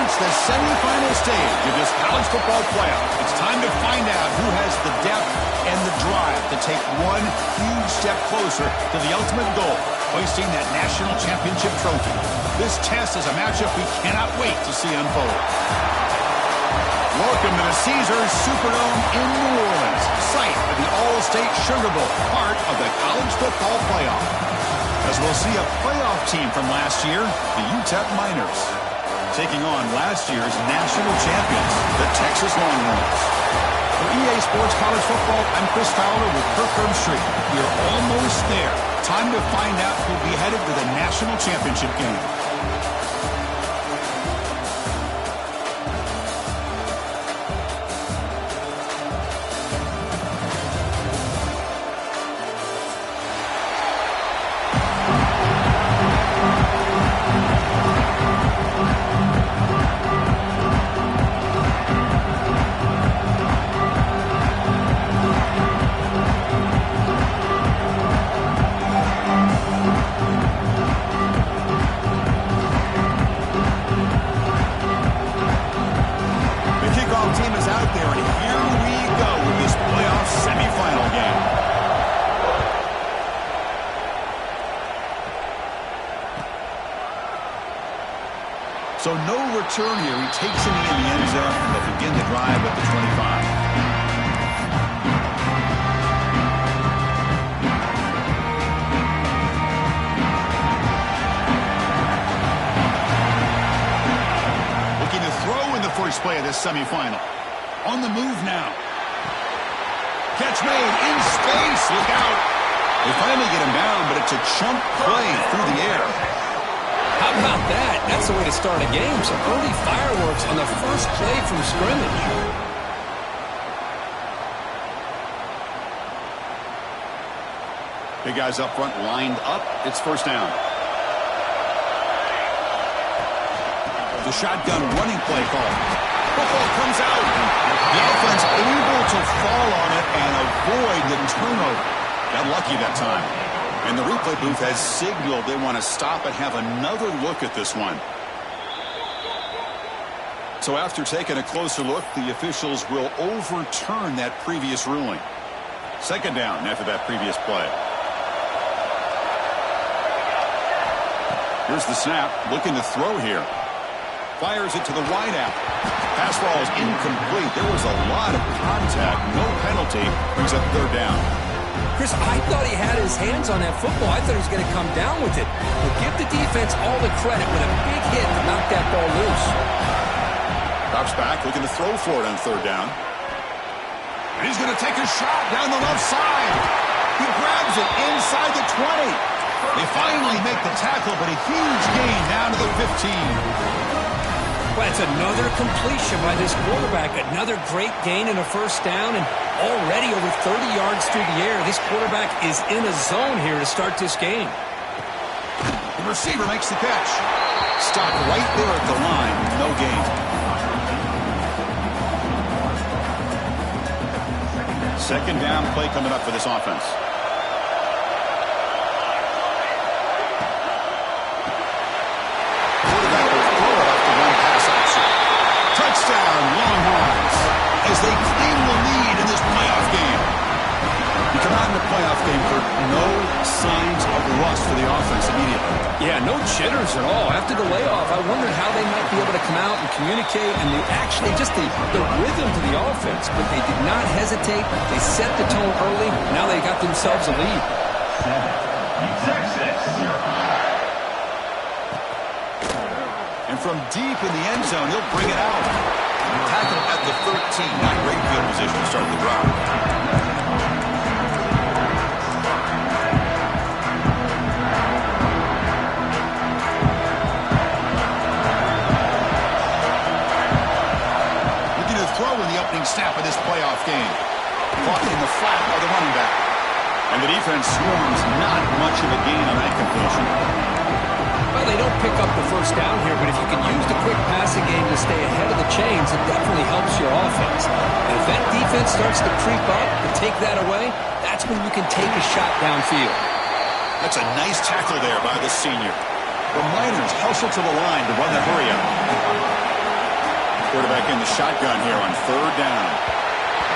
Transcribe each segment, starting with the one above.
reached the semifinal stage of this college football playoff. It's time to find out who has the depth and the drive to take one huge step closer to the ultimate goal, hoisting that national championship trophy. This test is a matchup we cannot wait to see unfold. Welcome to the Caesars Superdome in New Orleans, site of the All-State Sugar Bowl, part of the college football playoff. As we'll see a playoff team from last year, the UTEP Miners, taking on last year's national champions, the Texas Longhorns. For EA Sports College Football, I'm Chris Fowler with Kirk Herbstreit. We're almost there. Time to find out who'll be headed to the national championship game. So no return here. He takes it in the end zone, and they'll begin the drive at the 25. Looking to throw in the first play of this semifinal. On the move now. Catch made in space. Look out. They finally get him down, but it's a chunk play through the air. How about that? That's the way to start a game. Some early fireworks on the first play from scrimmage. Big guys up front lined up. It's first down. The shotgun running play call. Football comes out. The offense able to fall on it and avoid the turnover. Got lucky that time. And the replay booth has signaled they want to stop and have another look at this one. So after taking a closer look, the officials will overturn that previous ruling. Second down after that previous play. Here's the snap, looking to throw here. Fires it to the wideout. Pass ball is incomplete. There was a lot of contact, no penalty. Brings up third down. Chris, I thought he had his hands on that football. I thought he was going to come down with it. But give the defense all the credit with a big hit to knock that ball loose. Drops back, looking to throw for it on third down. And he's going to take a shot down the left side. He grabs it inside the 20. They finally make the tackle, but a huge gain down to the 15. Well, it's another completion by this quarterback. Another great gain in a first down, and already over 30 yards through the air. This quarterback is in a zone here to start this game. The receiver makes the catch. Stopped right there at the line. No gain. Second down play coming up for this offense. Touchdown, Longhorns, as they claim the lead in this playoff game. You come out in the playoff game for no signs of rust for the offense immediately. Yeah, no jitters at all. After the layoff, I wondered how they might be able to come out and communicate, and actually just the rhythm to the offense. But they did not hesitate. They set the tone early. Now they got themselves a lead. And from deep in the end zone, he'll bring it out. Tackle at the 13. Not great field position to start the drive. Looking to throw in the opening snap of this playoff game. Caught in the flat by the running back. And the defense swarms not much of a gain on that completion. Well, they don't pick up the first down here, but if you can use the quick passing game to stay ahead of the chains, it definitely helps your offense. And if that defense starts to creep up and take that away, that's when you can take a shot downfield. That's a nice tackle there by the senior. The Miners hustle to the line to run the hurry up. Quarterback in the shotgun here on third down.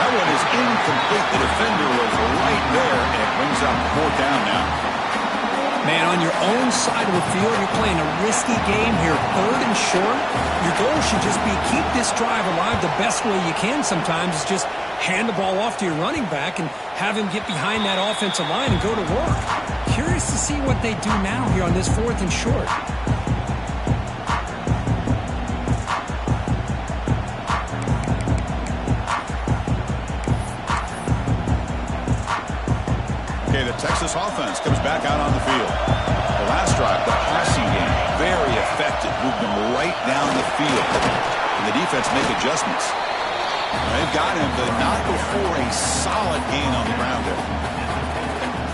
That one is incomplete. The defender was right there, and it brings up fourth down now. Man, on your own side of the field, you're playing a risky game here. Third and short. Your goal should just be keep this drive alive the best way you can sometimes is just hand the ball off to your running back and have him get behind that offensive line and go to work. Curious to see what they do now here on this fourth and short. Okay, the Texas offense comes back out on the field. The last drive, the passing game, very effective. Moved them right down the field. And the defense make adjustments. They've got him, but not before a solid gain on the ground there.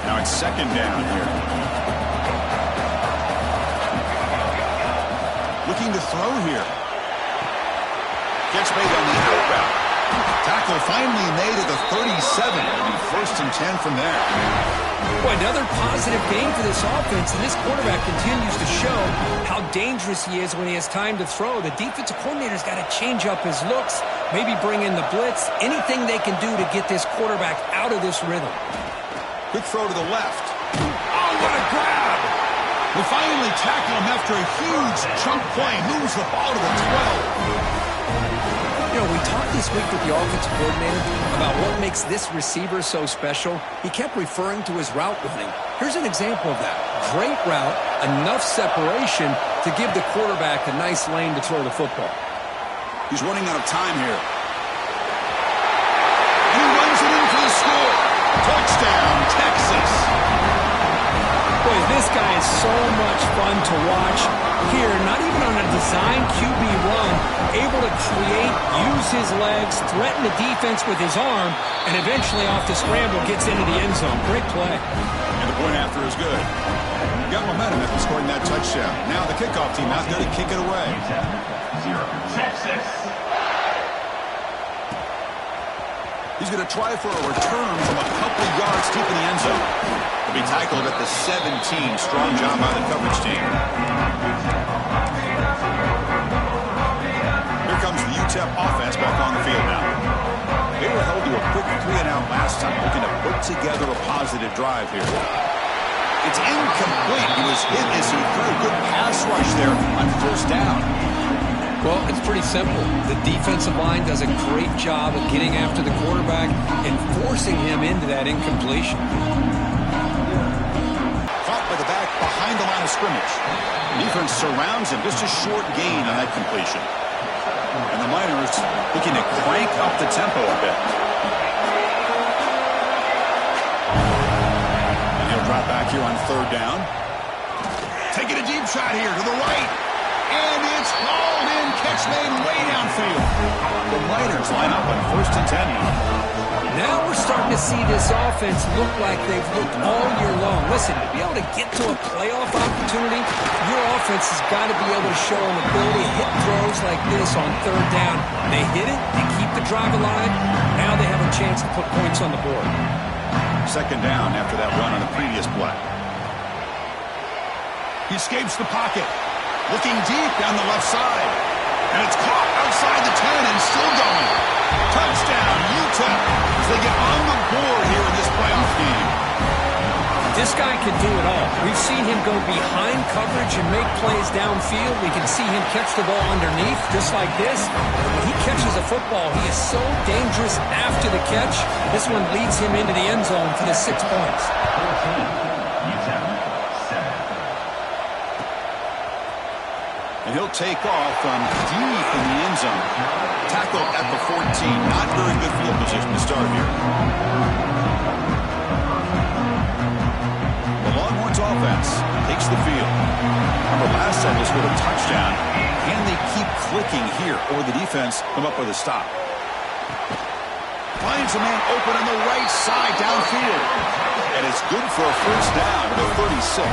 Now it's second down here. Looking to throw here. Gets made on the out route. Tackle finally made at the 37. It'll be first and 10 from there. Boy, another positive game for this offense, and this quarterback continues to show how dangerous he is when he has time to throw. The defensive coordinator's got to change up his looks, maybe bring in the blitz, anything they can do to get this quarterback out of this rhythm. Quick throw to the left. Oh, what a grab! We finally tackle him after a huge chunk play. Moves the ball to the 12. You know, we talked this week with the offensive coordinator about what makes this receiver so special. He kept referring to his route running. Here's an example of that. Great route, enough separation to give the quarterback a nice lane to throw the football. He's running out of time here. He runs it in for the score. Touchdown, Texas. Boy, this guy is so much fun to watch. Here, not even on a design QB run, able to create, use his legs, threaten the defense with his arm, and eventually off the scramble gets into the end zone. Great play. And the point after is good. Got momentum after scoring that touchdown. Now the kickoff team out there to kick it away. 0, Texas. He's going to try for a return from a couple yards deep in the end zone. He'll be tackled at the 17. Strong job by the coverage team. Here comes the UTEP offense back on the field now. They were held to a quick 3-and-out last time, looking to put together a positive drive here. It's incomplete. He was hit as he threw a good pass rush there on first down. Well, it's pretty simple. The defensive line does a great job of getting after the quarterback and forcing him into that incompletion. Caught by the back behind the line of scrimmage. The defense surrounds him. Just a short gain on that completion. And the Miners looking to crank up the tempo a bit. And he'll drop back here on third down. Taking a deep shot here to the right. And it's hauled in. Catch made way downfield. The Miners line up on first and 10 now. Now we're starting to see this offense look like they've looked all year long. Listen, to be able to get to a playoff opportunity, your offense has got to be able to show an ability to hit throws like this on third down. They hit it, they keep the drive alive. Now they have a chance to put points on the board. Second down after that run on the previous play. He escapes the pocket. Looking deep down the left side. And it's caught outside the 10 and still going. Touchdown, UTEP, as they get on the board here in this playoff game. This guy can do it all. We've seen him go behind coverage and make plays downfield. We can see him catch the ball underneath, just like this. When he catches a football, he is so dangerous after the catch. This one leads him into the end zone for the 6 points. And he'll take off from deep in the end zone. Tackled at the 14. Not very good field position to start here. The Longhorns offense takes the field. Remember last time they scored a touchdown. Can they keep clicking here, or the defense come up with a stop? Finds a man open on the right side downfield. And it's good for a first down at the 36.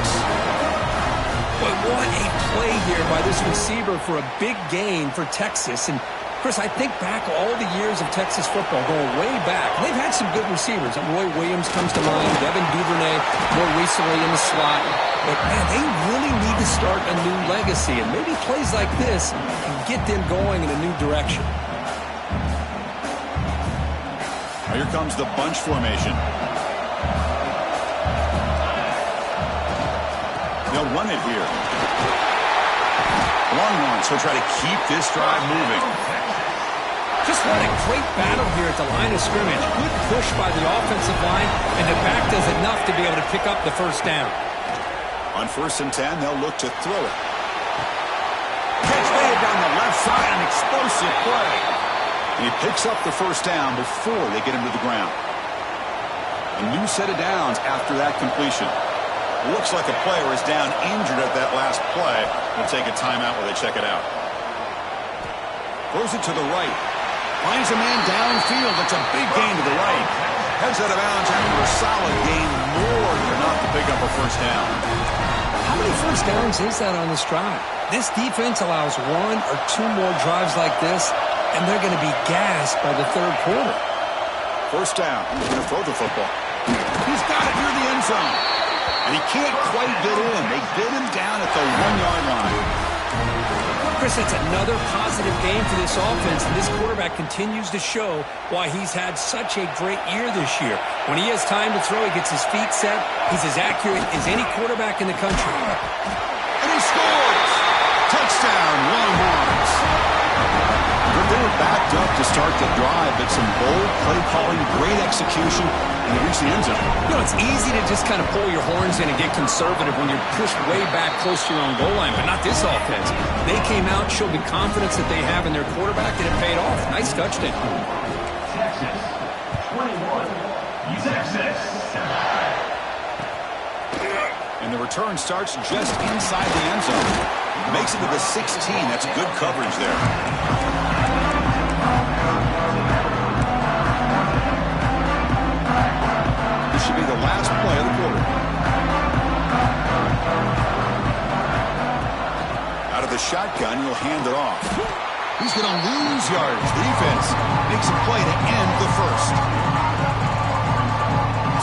Boy, what a play here by this receiver for a big gain for Texas. And Chris, I think back all the years of Texas football, going way back. They've had some good receivers. Roy Williams comes to mind, Devin Duvernay, more recently in the slot. But, man, they really need to start a new legacy, and maybe plays like this can get them going in a new direction. Now here comes the bunch formation. They'll run it here. Long one, so try to keep this drive moving. Just what a great battle here at the line of scrimmage. Good push by the offensive line, and the back does enough to be able to pick up the first down. On 1st and 10, they'll look to throw it. Catch made down the left side, an explosive play. And he picks up the first down before they get him to the ground. A new set of downs after that completion. Looks like a player is down injured at that last play. We'll take a timeout while they check it out. Throws it to the right. Finds a man downfield. It's a big gain to the right. Heads out of bounds after a solid gain, more than enough to pick up a first down. How many first downs is that on this drive? This defense allows 1 or 2 more drives like this, and they're going to be gassed by the third quarter. First down. He's going to throw the football. He's got it near the end zone. And he can't quite get in. They get him down at the 1-yard line. Chris, it's another positive game for this offense, and this quarterback continues to show why he's had such a great year this year. When he has time to throw, he gets his feet set. He's as accurate as any quarterback in the country. And he scores! Touchdown, Longhorns! They were backed up to start the drive, but some bold play calling, great execution, and they reached the end zone. You know, it's easy to just kind of pull your horns in and get conservative when you're pushed way back close to your own goal line, but not this offense. They came out, showed the confidence that they have in their quarterback, and it paid off. Nice touchdown. Texas 21, Texas. And the return starts just inside the end zone. Makes it to the 16. That's good coverage there. This should be the last play of the quarter. Out of the shotgun, he'll hand it off. He's going to lose yards. The defense makes a play to end the first.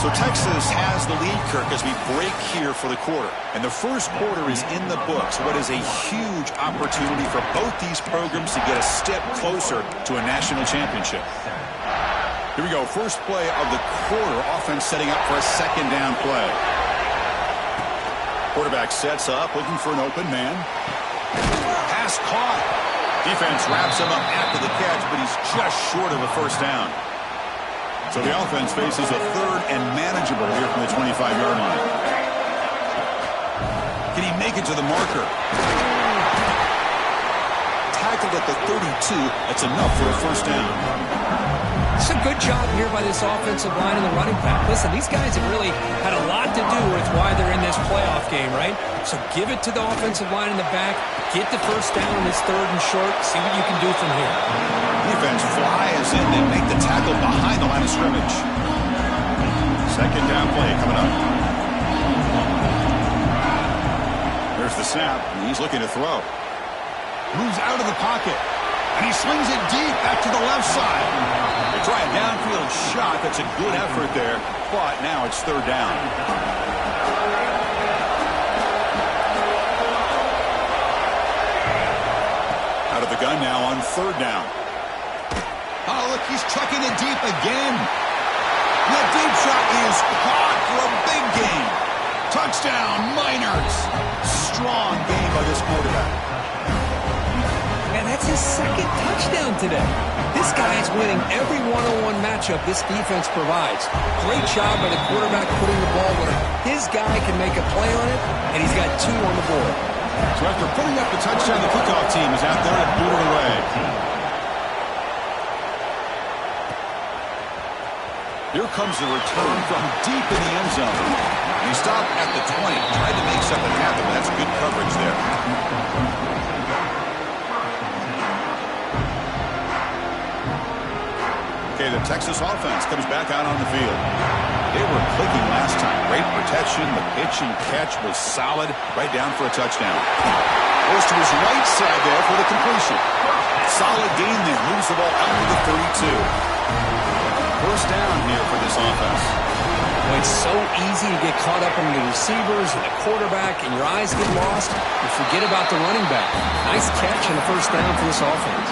So Texas has the lead, Kirk, as we break here for the quarter. And the first quarter is in the books. What is a huge opportunity for both these programs to get a step closer to a national championship. Here we go. First play of the quarter. Offense setting up for a second down play. Quarterback sets up, looking for an open man. Pass caught. Defense wraps him up after the catch, but he's just short of a first down. So the offense faces a third and manageable here from the 25-yard line. Can he make it to the marker? Tackled at the 32. That's enough for a first down. It's a good job here by this offensive line and the running back. Listen, these guys have really had a lot to do with why they're in this playoff game, right? So give it to the offensive line in the back. Get the first down in this third and short. See what you can do from here. Defense flies in. They make the tackle behind the line of scrimmage. Second down play coming up. There's the snap. He's looking to throw. Moves out of the pocket. And he slings it deep back to the left side. They try a downfield shot. That's a good effort there. But now it's third down. Out of the gun now on third down. Oh, look, he's chucking it deep again. And that deep shot is caught for a big gain. Touchdown, Miners. Strong game by this quarterback. And that's his second touchdown today. This guy is winning every one-on-one matchup this defense provides. Great job by the quarterback putting the ball where his guy can make a play on it, and he's got 2 on the board. So after putting up the touchdown, the kickoff team is out there to boot it away. Here comes the return from deep in the end zone. He stopped at the 20, tried to make something happen, but that's good coverage there. Okay, the Texas offense comes back out on the field. They were clicking last time. Great protection. The pitch and catch was solid. Right down for a touchdown. Goes to his right side there for the completion. Solid gain there. Moves the ball out to the 32. First down here for this offense. Well, it's so easy to get caught up on the receivers and the quarterback, and your eyes get lost. You forget about the running back. Nice catch and a first down for this offense.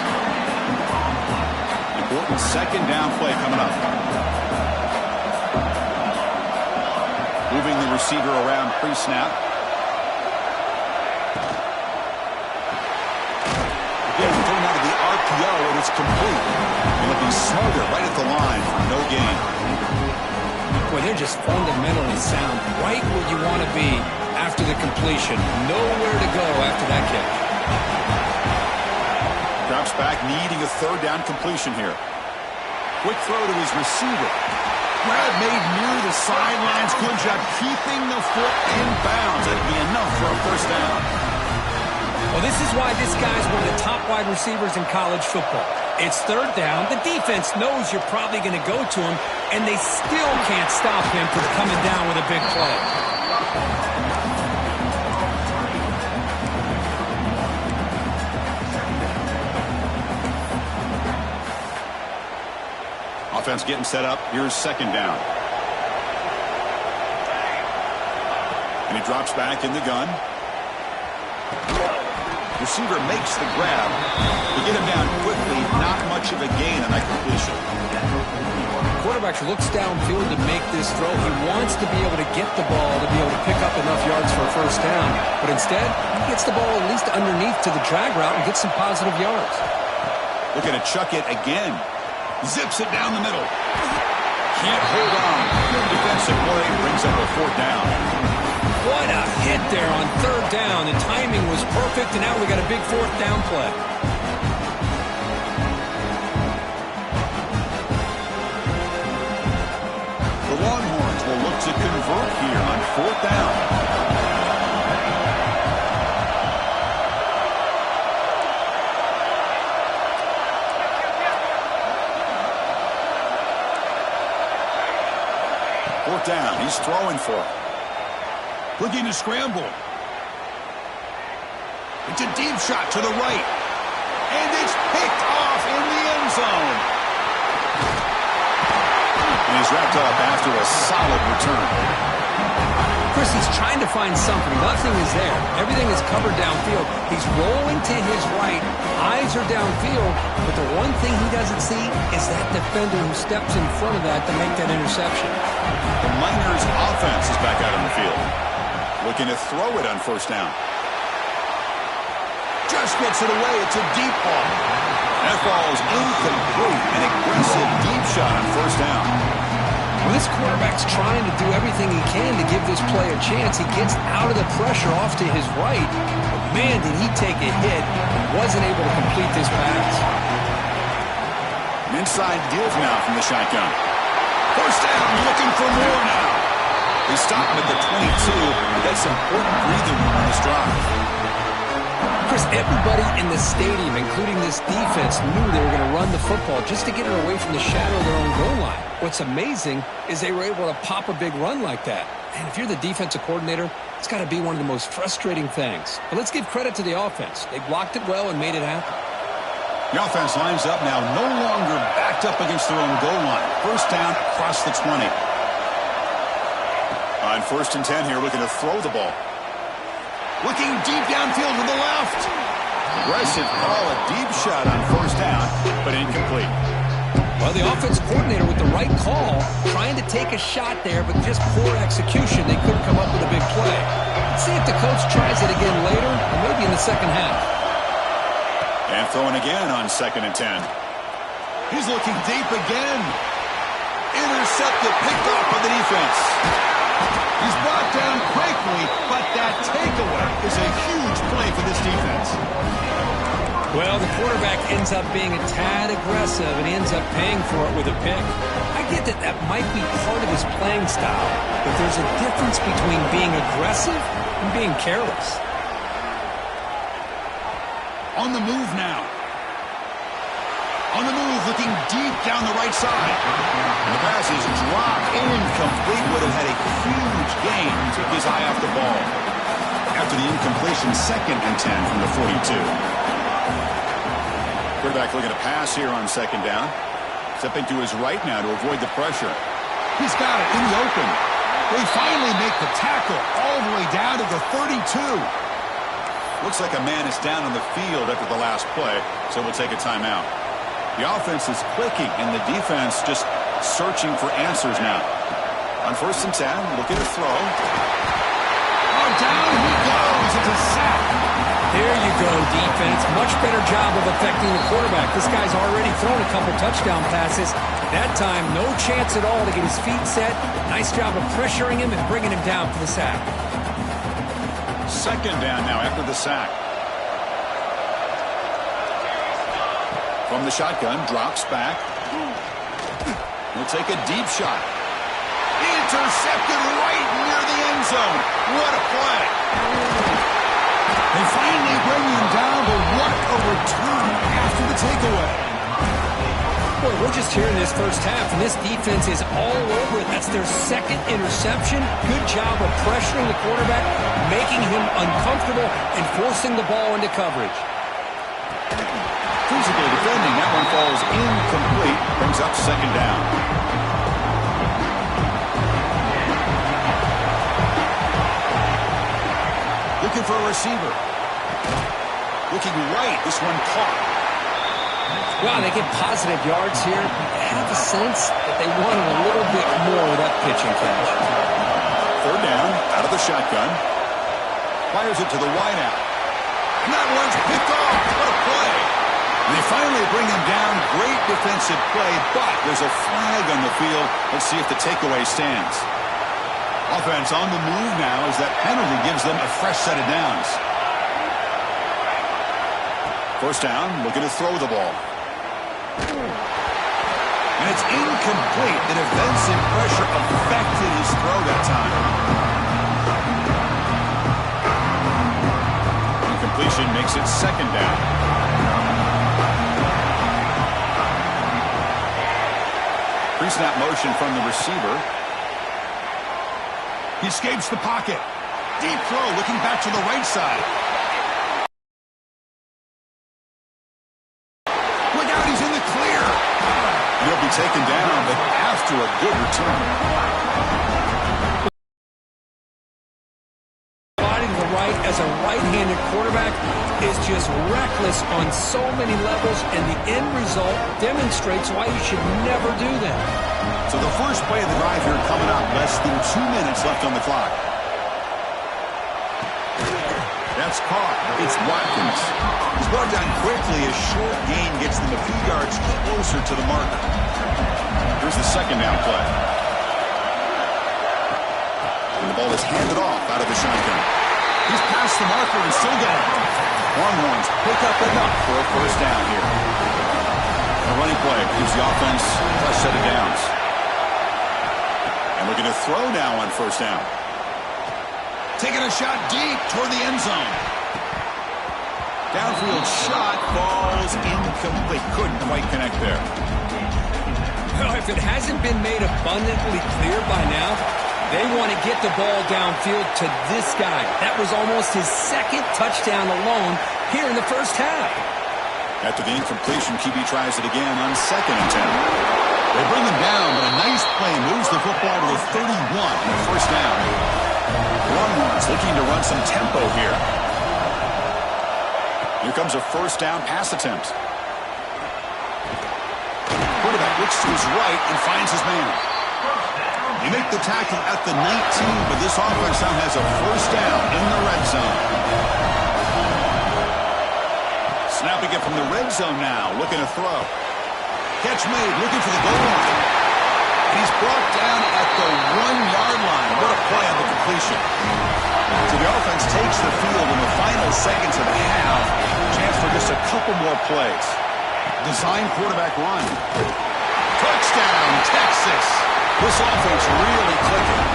Important second down play coming up. Moving the receiver around pre-snap. Again, thrown out of the RPO, and it's complete. And looking smarter right at the line for no gain. Boy, they're just fundamentally sound. Right where you want to be after the completion. Nowhere to go after that catch. Drops back, needing a third down completion here. Quick throw to his receiver. Grab made near the sidelines. Good job keeping the foot in bounds. That'd be enough for a first down. Well, this is why this guy's one of the top wide receivers in college football. It's third down. The defense knows you're probably going to go to him, and they still can't stop him from coming down with a big play. Offense getting set up. Here's second down. And he drops back in the gun. Receiver makes the grab. To get him down quickly, not much of a gain on that completion. Quarterback looks downfield to make this throw. He wants to be able to get the ball to be able to pick up enough yards for a first down. But instead, he gets the ball at least underneath to the drag route and gets some positive yards. Looking to chuck it again. Zips it down the middle. Can't hold on. Good defensive play brings up a fourth down. What a hit there on third down. The timing was perfect, and now we got a big fourth down play. The Longhorns will look to convert here on fourth down. Fourth down. He's throwing for it. Looking to scramble. It's a deep shot to the right. And it's picked off in the end zone. And he's wrapped up after a solid return. Chris, he's trying to find something. Nothing is there. Everything is covered downfield. He's rolling to his right. Eyes are downfield. But the one thing he doesn't see is that defender who steps in front of that to make that interception. The Miners' offense is back out on the field. Looking to throw it on first down. Just gets it away. It's a deep ball. That ball's incomplete. An aggressive deep shot on first down. Well, this quarterback's trying to do everything he can to give this play a chance. He gets out of the pressure off to his right. But man, did he take a hit and wasn't able to complete this pass. An inside give now from the shotgun. First down, looking for more now. They stop him at the 22. That's important breathing room on this drive. Chris, everybody in the stadium, including this defense, knew they were going to run the football just to get it away from the shadow of their own goal line. What's amazing is they were able to pop a big run like that. And if you're the defensive coordinator, it's got to be one of the most frustrating things. But let's give credit to the offense. They blocked it well and made it happen. The offense lines up now, no longer backed up against their own goal line. First down across the 20. On first and 10 here, looking to throw the ball. Looking deep downfield to the left. Aggressive call, a deep shot on first down, but incomplete. Well, the offense coordinator with the right call, trying to take a shot there, but just poor execution. They couldn't come up with a big play. Let's see if the coach tries it again later, or maybe in the second half. And throwing again on second and 10. He's looking deep again. Intercepted, picked off by the defense. He's brought down quickly, but that takeaway is a huge play for this defense. Well, the quarterback ends up being a tad aggressive, and he ends up paying for it with a pick. I get that that might be part of his playing style, but there's a difference between being aggressive and being careless. On the move now. On the move, looking deep down the right side. And the pass is dropped incomplete. Would have had a huge gain. Took his eye off the ball. After the incompletion, second and 10 from the 42. Quarterback looking to pass here on second down. Stepping to his right now to avoid the pressure. He's got it in the open. They finally make the tackle all the way down to the 32. Looks like a man is down on the field after the last play, so we'll take a timeout. The offense is clicking, and the defense just searching for answers now. On 1st and 10, looking to throw. Oh, down he goes. It's a sack. There you go, defense. Much better job of affecting the quarterback. This guy's already thrown a couple touchdown passes. That time, no chance at all to get his feet set. Nice job of pressuring him and bringing him down for the sack. Second down now after the sack. From the shotgun, drops back. He'll take a deep shot. Intercepted right near the end zone. What a play. They finally bring him down, but what a return after the takeaway. Boy, we're just here in this first half, and this defense is all over it. That's their second interception. Good job of pressuring the quarterback, making him uncomfortable, and forcing the ball into coverage. Physically defending, that one falls incomplete. Brings up second down. Looking for a receiver. Looking right. This one caught. Wow, they get positive yards here. I have a sense that they wanted a little bit more of that pitch and catch. Third down, out of the shotgun. Fires it to the wideout. And that one's picked off. What a play. And they finally bring him down. Great defensive play, but there's a flag on the field. Let's see if the takeaway stands. Offense on the move now as that penalty gives them a fresh set of downs. First down, looking to throw the ball. And it's incomplete. The defensive pressure affected his throw that time. Incompletion makes it second down. Pre-snap motion from the receiver. He escapes the pocket. Deep throw, looking back to the right side. Look out, he's in the clear. He'll be taken down, but after a good return. Sliding to the right as a right-handed quarterback is just reckless on so many levels, and the end result demonstrates why you should never do that. So the first play of the drive here coming up. Less than 2 minutes left on the clock. That's caught. It's Watkins. He's brought down quickly. A short gain gets them a few yards closer to the marker. Here's the second down play. And the ball is handed off out of the shotgun. He's past the marker and still got it. Longhorns pick up enough for a first down here. The running play gives the offense a fresh set of downs. And looking to throw now on first down. Taking a shot deep toward the end zone. Downfield shot falls incomplete. Couldn't quite connect there. Well, if it hasn't been made abundantly clear by now, they want to get the ball downfield to this guy. That was almost his second touchdown alone here in the first half. After the incompletion, QB tries it again on second and 10. They bring him down, but a nice play moves the football to the 31 on the first down. Longhorns looking to run some tempo here. Here comes a first down pass attempt. Quarterback looks to his right and finds his man. They make the tackle at the 19, but this offense now has a first down in the red zone. Snapping it from the red zone now, looking to throw. Catch made, looking for the goal line. He's brought down at the 1-yard line. What a play on the completion. So the offense takes the field in the final seconds of the half. Chance for just a couple more plays. Design quarterback run. Touchdown, Texas. This offense really clicking.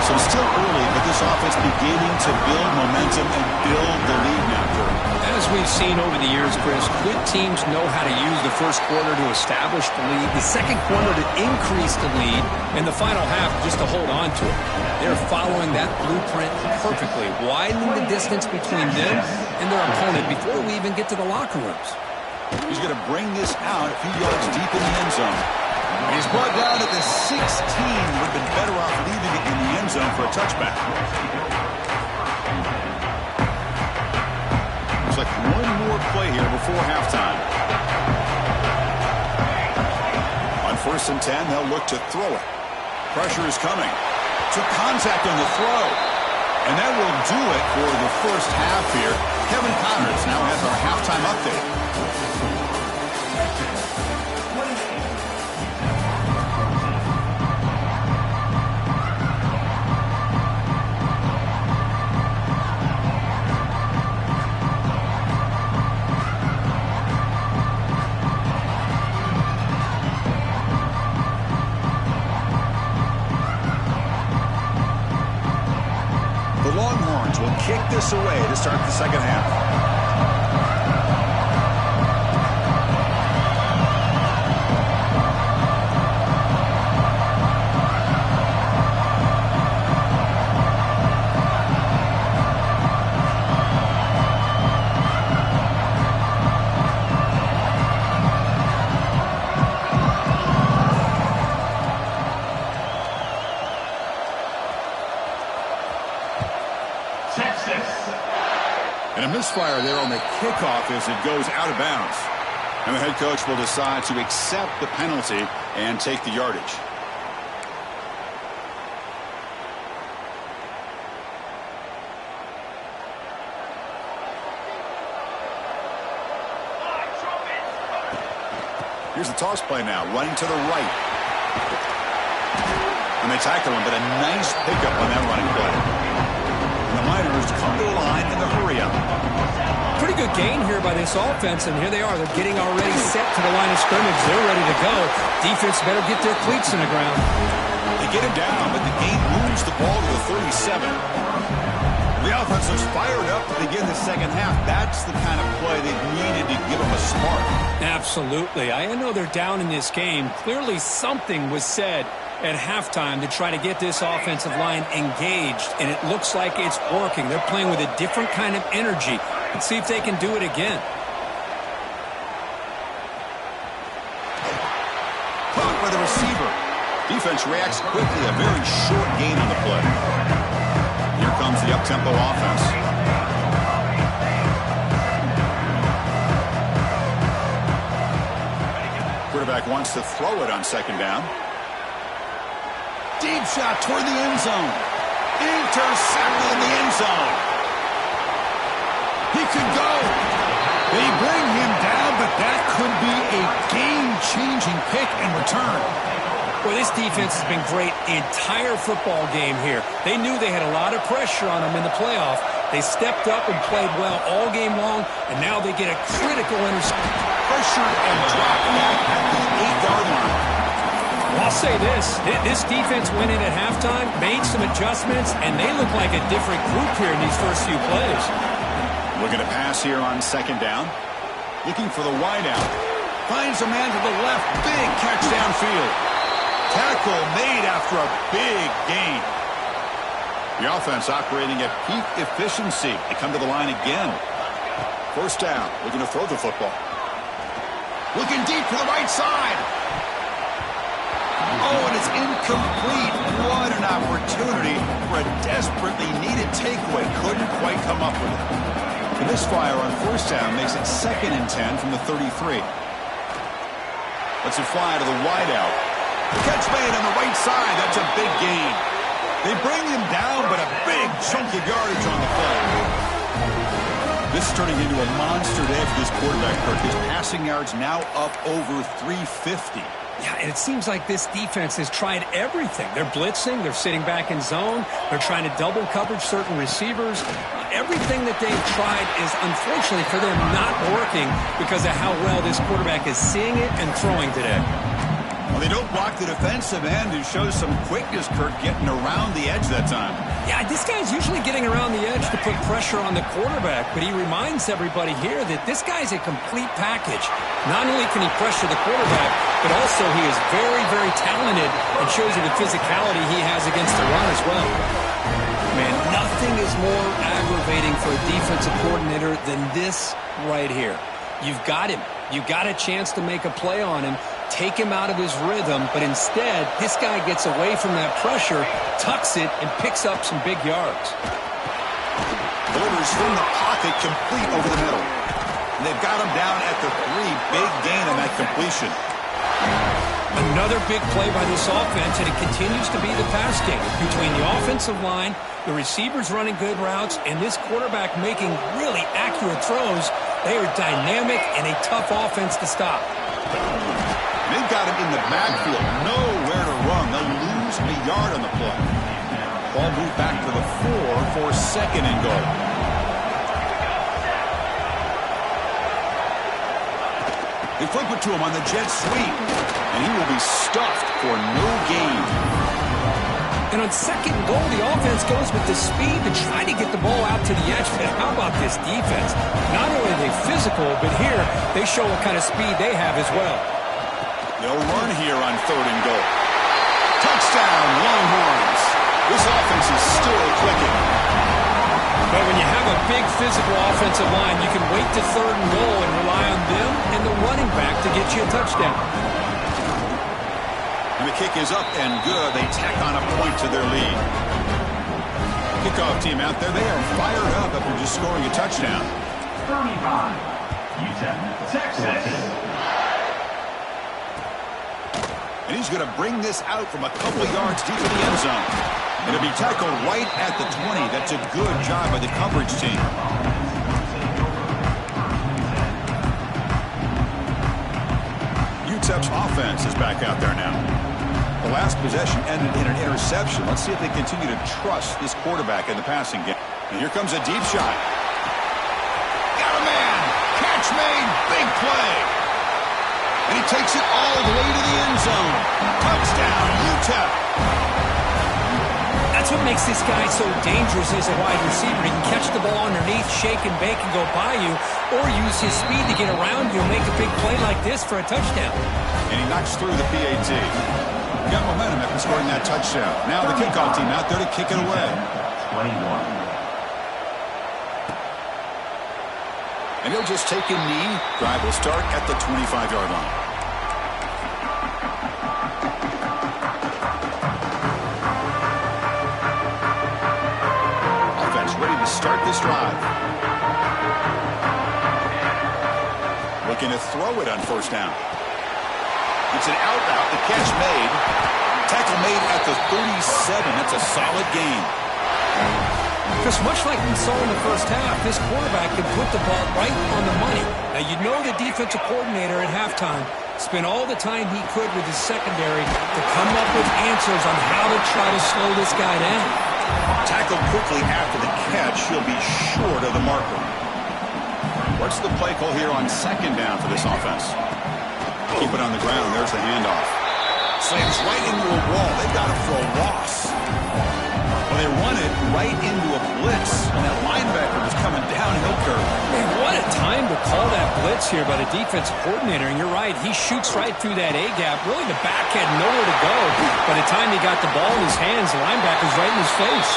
So it's still early, but this offense beginning to build momentum and build the lead now, Kurt. As we've seen over the years, Chris, good teams know how to use the first quarter to establish the lead, the second quarter to increase the lead, and the final half just to hold on to it. They're following that blueprint perfectly, widening the distance between them and their opponent before we even get to the locker rooms. He's going to bring this out a few yards deep in the end zone. And he's brought down at the 16. Would have been better off leaving it in the end zone for a touchback. Looks like one more play here before halftime. On 1st and 10, they'll look to throw it. Pressure is coming. Took contact on the throw. And that will do it for the first half here. Kevin Connors now has our halftime update. Will kick this away to start the second half. And a misfire there on the kickoff as it goes out of bounds. And the head coach will decide to accept the penalty and take the yardage. Here's the toss play now, running to the right. And they tackle him, but a nice pickup on that running play. The Miners come to the line in the hurry-up. Pretty good gain here by this offense, and here they are. They're getting already set to the line of scrimmage. They're ready to go. Defense better get their cleats in the ground. They get him down, but the gain moves the ball to the 37. The offense looks fired up to begin the second half. That's the kind of play they needed to give them a spark. Absolutely. I know they're down in this game. Clearly something was said at halftime to try to get this offensive line engaged, and it looks like it's working. They're playing with a different kind of energy. Let's see if they can do it again. Caught by the receiver. Defense reacts quickly. A very short gain on the play. Here comes the up-tempo offense. Quarterback wants to throw it on second down. Deep shot toward the end zone. Intercepted in the end zone. He could go. They bring him down, but that could be a game-changing pick and return. Well, this defense has been great the entire football game here. They knew they had a lot of pressure on them in the playoff. They stepped up and played well all game long, and now they get a critical interception. Pressure and drop back at the 8-yard line. I'll say this defense went in at halftime, made some adjustments, and they look like a different group here in these first few plays. Looking to pass here on second down. Looking for the wideout. Finds a man to the left. Big catch downfield. Tackle made after a big gain. The offense operating at peak efficiency. They come to the line again. First down. Looking to throw the football. Looking deep to the right side. Oh, and it's incomplete. What an opportunity for a desperately needed takeaway. Couldn't quite come up with it. The misfire on first down makes it 2nd and 10 from the 33. Lets it fly to the wideout. The catch made on the right side. That's a big gain. They bring him down, but a big chunk of yardage on the play. This is turning into a monster day for this quarterback, Kirk. His passing yards now up over 350. Yeah, and it seems like this defense has tried everything. They're blitzing. They're sitting back in zone. They're trying to double coverage certain receivers. Everything that they've tried is, unfortunately for them, not working because of how well this quarterback is seeing it and throwing today. Well, They don't block the defensive end and show some quickness, Kirk, getting around the edge that time. Yeah, this guy's usually getting around the edge to put pressure on the quarterback, but he reminds everybody here that this guy's a complete package. Not only can he pressure the quarterback, but also he is very, very talented and shows you the physicality he has against the run as well. Man, nothing is more aggravating for a defensive coordinator than this right here. You've got him. You've got a chance to make a play on him, take him out of his rhythm, but instead, this guy gets away from that pressure, tucks it, and picks up some big yards. Delivers from the pocket, complete over the middle. And they've got him down at the 3. Big gain on that completion. Another big play by this offense, and it continues to be the pass game between the offensive line, the receivers running good routes, and this quarterback making really accurate throws. They are dynamic and a tough offense to stop. They've got him in the backfield, nowhere to run. They'll lose a yard on the play. Ball moved back to the 4 for second and goal. They flip it to him on the jet sweep, and he will be stuffed for no gain. And on second and goal, the offense goes with the speed to try to get the ball out to the edge. But how about this defense? Not only are they physical, but here they show what kind of speed they have as well. They'll run here on third and goal. Touchdown, Longhorns. This offense is still clicking. But when you have a big physical offensive line, you can wait to third and goal and rely on them and the running back to get you a touchdown. And the kick is up and good. They tack on a point to their lead. Kickoff team out there, they are fired up after just scoring a touchdown. 35, UTEP, Texas. And he's going to bring this out from a couple of yards deep in the end zone. And it'll be tackled right at the 20. That's a good job by the coverage team. UTEP's offense is back out there now. The last possession ended in an interception. Let's see if they continue to trust this quarterback in the passing game. And here comes a deep shot. Got a man. Catch made. Big play. And he takes it all the way to the end zone. Touchdown, UTEP. That's what makes this guy so dangerous as a wide receiver. He can catch the ball underneath, shake and bake and go by you, or use his speed to get around you and make a big play like this for a touchdown. And he knocks through the PAT. Got momentum after scoring that touchdown. Now the kickoff team out there to kick it away. 21. And he'll just take a knee. Drive will start at the 25-yard line. Offense ready to start this drive. Looking to throw it on first down. It's an out route. The catch made. Tackle made at the 37. That's a solid gain. Just much like we saw in the first half, this quarterback can put the ball right on the money. Now, you know the defensive coordinator at halftime spent all the time he could with his secondary to come up with answers on how to try to slow this guy down. Tackled quickly after the catch. He'll be short of the marker. What's the play call here on second down for this offense? Keep it on the ground. There's the handoff. Slams right into a wall. They've got it for a loss. Well, they run it right into a blitz, and that linebacker was coming downhill curve. Man, what a time to call that blitz here by the defensive coordinator. And you're right, he shoots right through that A-gap. Really, the back had nowhere to go. By the time he got the ball in his hands, the linebacker's right in his face.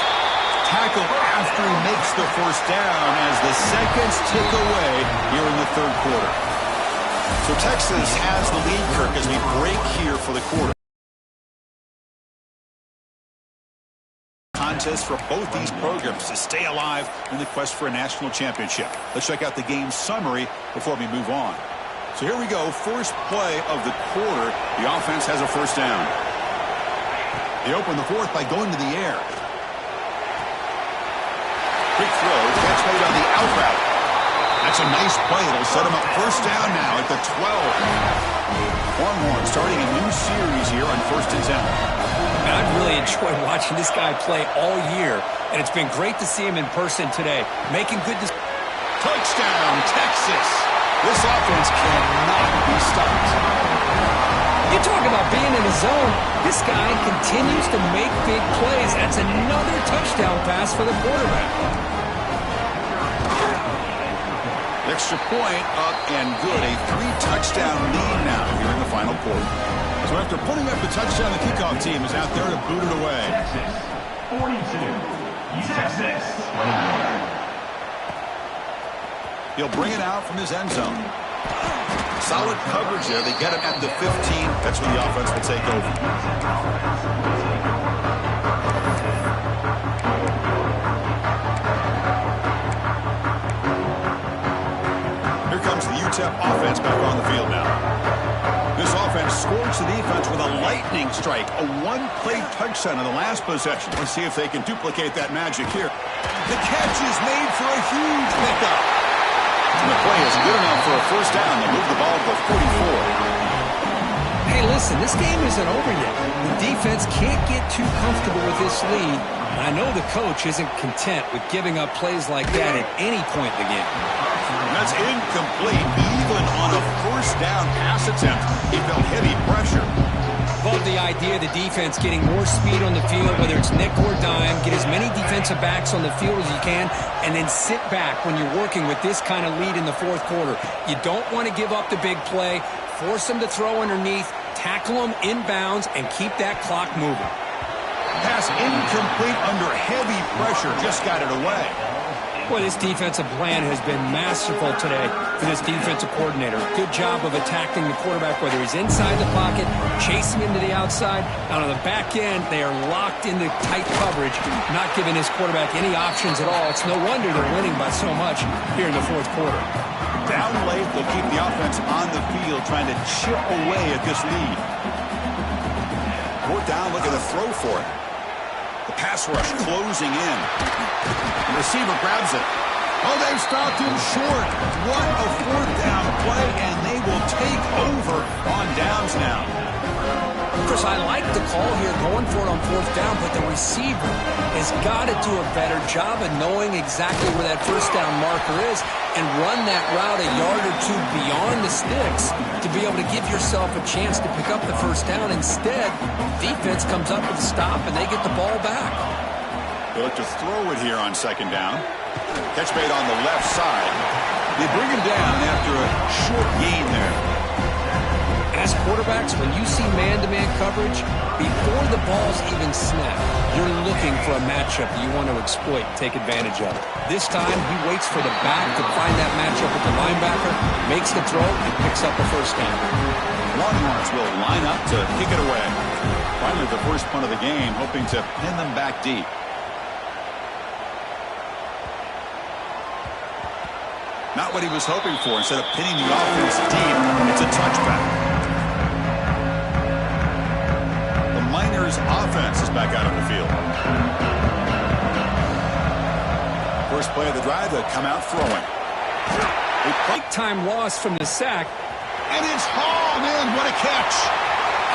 Tackle after he makes the first down as the seconds tick away here in the third quarter. So Texas has the lead, Kirk, as we break here for the quarter. Contest for both these programs to stay alive in the quest for a national championship. Let's check out the game summary before we move on. So here we go. First play of the quarter. The offense has a first down. They open the fourth by going to the air. Quick throw. Catch made on the out route. That's a nice play. It'll set them up first down now at the 12. Longhorns starting a new series here on 1st and 10. And I've really enjoyed watching this guy play all year, and it's been great to see him in person today, making good decisions. Touchdown, Texas. This offense cannot be stopped. You talk about being in the zone. This guy continues to make big plays. That's another touchdown pass for the quarterback. Extra point up and good. A 3-touchdown lead now here in the final quarter. So after putting up the touchdown, the kickoff team is out there to boot it away. Texas 42. Texas 21. He'll bring it out from his end zone. Solid coverage there. They get him at the 15. That's when the offense will take over. Here comes the UTEP offense back on the field now. This offense scores the defense with a lightning strike. A one-play touchdown in the last possession. Let's see if they can duplicate that magic here. The catch is made for a huge pickup. And the play is good enough for a first down to move the ball to the 44. Hey, listen, this game isn't over yet. The defense can't get too comfortable with this lead. I know the coach isn't content with giving up plays like that at any point in the game. That's incomplete. Even on a first down pass attempt, he felt heavy pressure. Love the idea of the defense getting more speed on the field, whether it's nickel or dime, get as many defensive backs on the field as you can, and then sit back when you're working with this kind of lead in the fourth quarter. You don't want to give up the big play, force them to throw underneath, tackle them inbounds, and keep that clock moving. Pass incomplete under heavy pressure, just got it away. Boy, this defensive plan has been masterful today for this defensive coordinator. Good job of attacking the quarterback, whether he's inside the pocket, chasing him to the outside. And on the back end, they are locked into tight coverage, not giving his quarterback any options at all. It's no wonder they're winning by so much here in the fourth quarter. Down late, they'll keep the offense on the field, trying to chip away at this lead. Fourth down, looking to throw for it. The pass rush closing in. The receiver grabs it. Oh, they stopped him short. What a fourth down play, and they will take over on downs now. Chris, I like the call here, going for it on fourth down, but the receiver has got to do a better job of knowing exactly where that first down marker is and run that route a yard or two beyond the sticks to be able to give yourself a chance to pick up the first down. Instead, defense comes up with a stop, and they get the ball back. They look to throw it here on second down. Catch made on the left side. They bring him down after a short gain there. As quarterbacks, when you see man-to-man coverage, before the ball's even snapped, you're looking for a matchup that you want to exploit, take advantage of. This time, he waits for the back to find that matchup with the linebacker, makes the throw, and picks up the first down. Longhorns will line up to kick it away. Finally, the first punt of the game, hoping to pin them back deep. Not what he was hoping for. Instead of pinning the offense deep, it's a touchback. Miners offense is back out on the field. First play of the drive, they'll come out throwing. Big time loss from the sack. And it's hauled in. What a catch.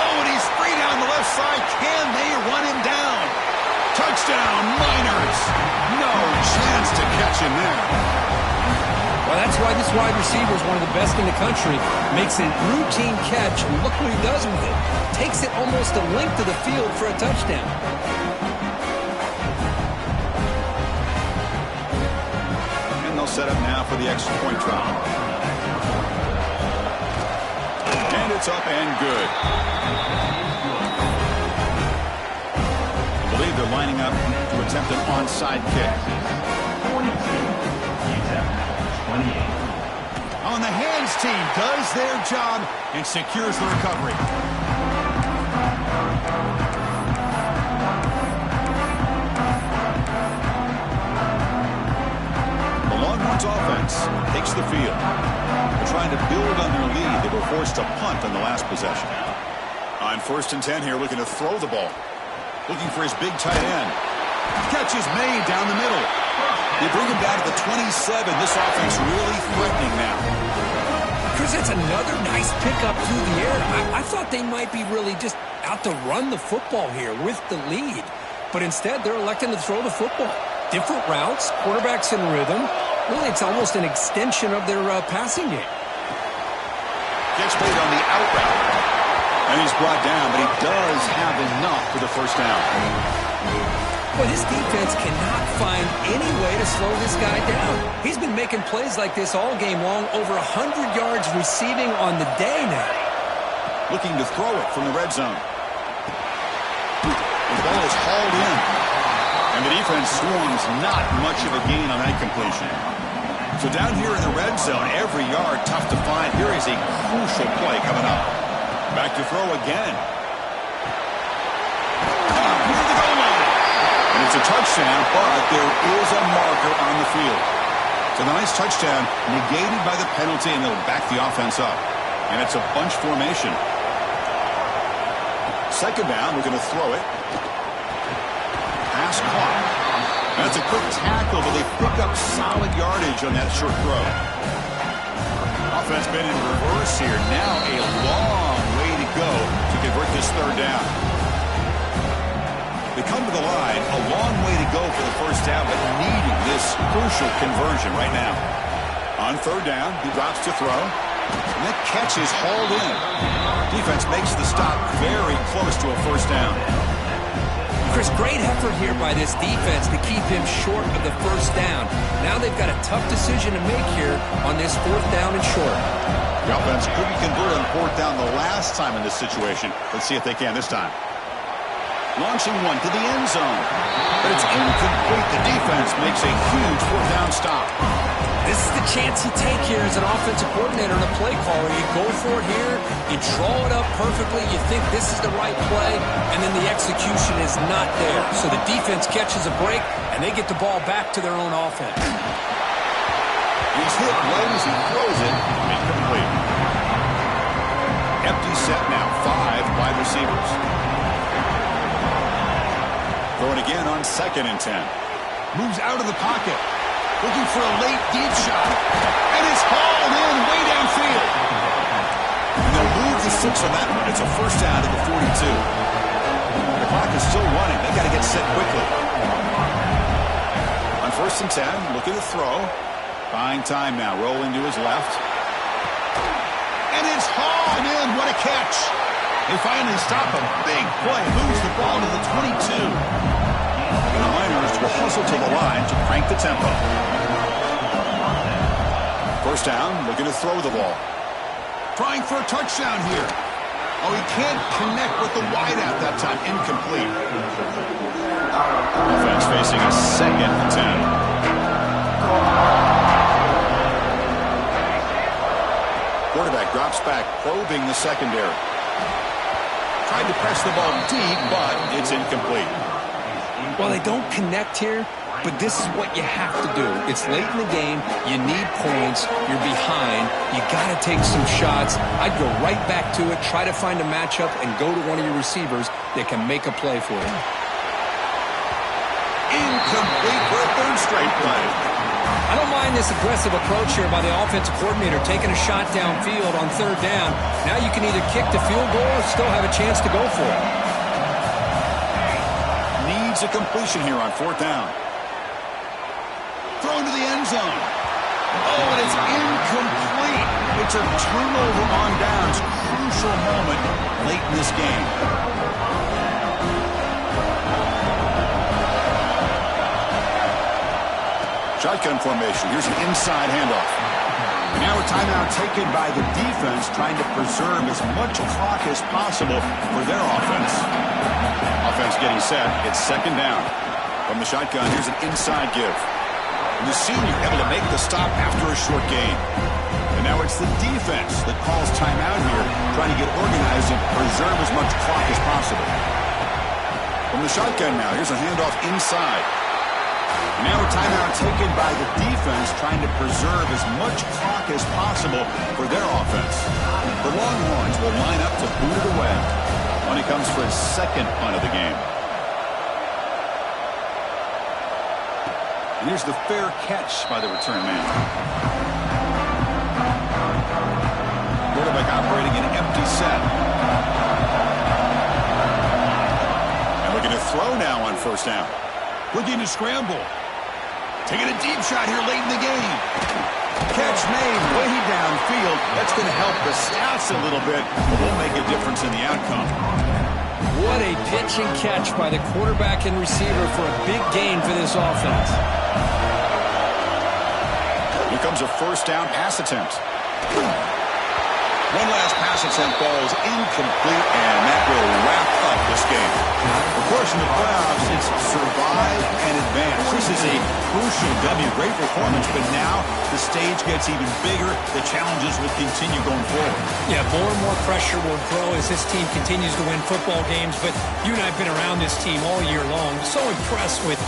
Oh, and he's free down the left side. Can they run him down? Touchdown, Miners. No chance to catch him there. Well, that's why this wide receiver is one of the best in the country. Makes a routine catch, and look what he does with it. Takes it almost a length of the field for a touchdown. And they'll set up now for the extra point try. And it's up and good. I believe they're lining up to attempt an onside kick. 42. On the hands team does their job and secures the recovery. The Longhorns offense takes the field. They're trying to build on their lead. They were forced to punt on the last possession. On 1st and 10 here, looking to throw the ball. Looking for his big tight end. Catch is made down the middle. They bring him down to the 27. This offense really threatening now. Chris, that's another nice pickup through the air. I thought they might be really just out to run the football here with the lead. But instead, they're electing to throw the football. Different routes, quarterbacks in rhythm. Really, it's almost an extension of their passing game. Gets made on the out route. And he's brought down, but he does have enough for the first down. Well, his defense cannot find any way to slow this guy down. He's been making plays like this all game long, over 100 yards receiving on the day now. Looking to throw it from the red zone. The ball is hauled in. And the defense swarms, not much of a gain on that completion. So down here in the red zone, every yard tough to find. Here is a crucial play coming up. Back to throw again. Near the goal line. And it's a touchdown, but there is a marker on the field. So the nice touchdown negated by the penalty, and they'll back the offense up. And it's a bunch formation. Second down, we're going to throw it. Pass clock. That's a quick tackle, but they pick up solid yardage on that short throw. Offense been in reverse here. Now a long way to go to convert this third down. They come to the line, a long way to go for the first down, but needing this crucial conversion right now. On third down, he drops to throw. And that catch is hauled in. Defense makes the stop very close to a first down. Chris, great effort here by this defense to keep him short of the first down. Now they've got a tough decision to make here on this fourth down and short. The offense couldn't convert on fourth down the last time in this situation. Let's see if they can this time. Launching one to the end zone. But it's incomplete. The defense makes a huge fourth down stop. This is the chance you take here as an offensive coordinator and a play caller. You go for it here, you draw it up perfectly, you think this is the right play, and then the execution is not there. So the defense catches a break, and they get the ball back to their own offense. He's hit right as he throws it, incomplete. Empty set now, 5 wide receivers. Throwing again on 2nd and 10. Moves out of the pocket. Looking for a late deep shot. And it's hauled in way downfield. And they'll move the 6 on that one. It's a first down to the 42. The clock is still running. They've got to get set quickly. On 1st and 10, looking to throw. Buying time now. Rolling to his left. And it's hauled in. What a catch. They finally stop a big play. Moves the ball to the 22. And the Miners will hustle to the line to crank the tempo. First down, looking to throw the ball. Trying for a touchdown here. Oh, he can't connect with the wideout that time. Incomplete. Offense facing a 2nd and 10. Quarterback drops back, probing the secondary. Tried to press the ball deep, but it's incomplete. Well, they don't connect here, but this is what you have to do. It's late in the game. You need points. You're behind. You got to take some shots. I'd go right back to it, try to find a matchup, and go to one of your receivers that can make a play for you. Incomplete for a 3rd straight play. I don't mind this aggressive approach here by the offensive coordinator, taking a shot downfield on 3rd down. Now you can either kick the field goal or still have a chance to go for it. Needs a completion here on 4th down. Thrown to the end zone. Oh, and it's incomplete. It's a turnover on downs. Crucial moment late in this game. Shotgun formation. Here's an inside handoff. And now a timeout taken by the defense, trying to preserve as much clock as possible for their offense. Offense getting set. It's 2nd down. From the shotgun, here's an inside give. And the senior able to make the stop after a short gain. And now it's the defense that calls timeout here, trying to get organized and preserve as much clock as possible. From the shotgun now, here's a handoff inside. And now a timeout taken by the defense, trying to preserve as much clock as possible for their offense. The Longhorns will line up to boot it away when he comes for his 2nd punt of the game. And here's the fair catch by the return man. Quarterback operating an empty set. And looking to throw now on 1st down. Looking to scramble. Taking a deep shot here late in the game. Catch made way downfield. That's going to help the stats a little bit, but won't make a difference in the outcome. What a pitch and catch by the quarterback and receiver for a big gain for this offense. Here comes a first down pass attempt. One last pass attempt falls incomplete, and that will wrap up this game. Of course, in the playoffs, it's survive and advance. This is a crucial W. Great performance, but now the stage gets even bigger. The challenges will continue going forward. Yeah, more and more pressure will grow as this team continues to win football games, but you and I have been around this team all year long. So impressed with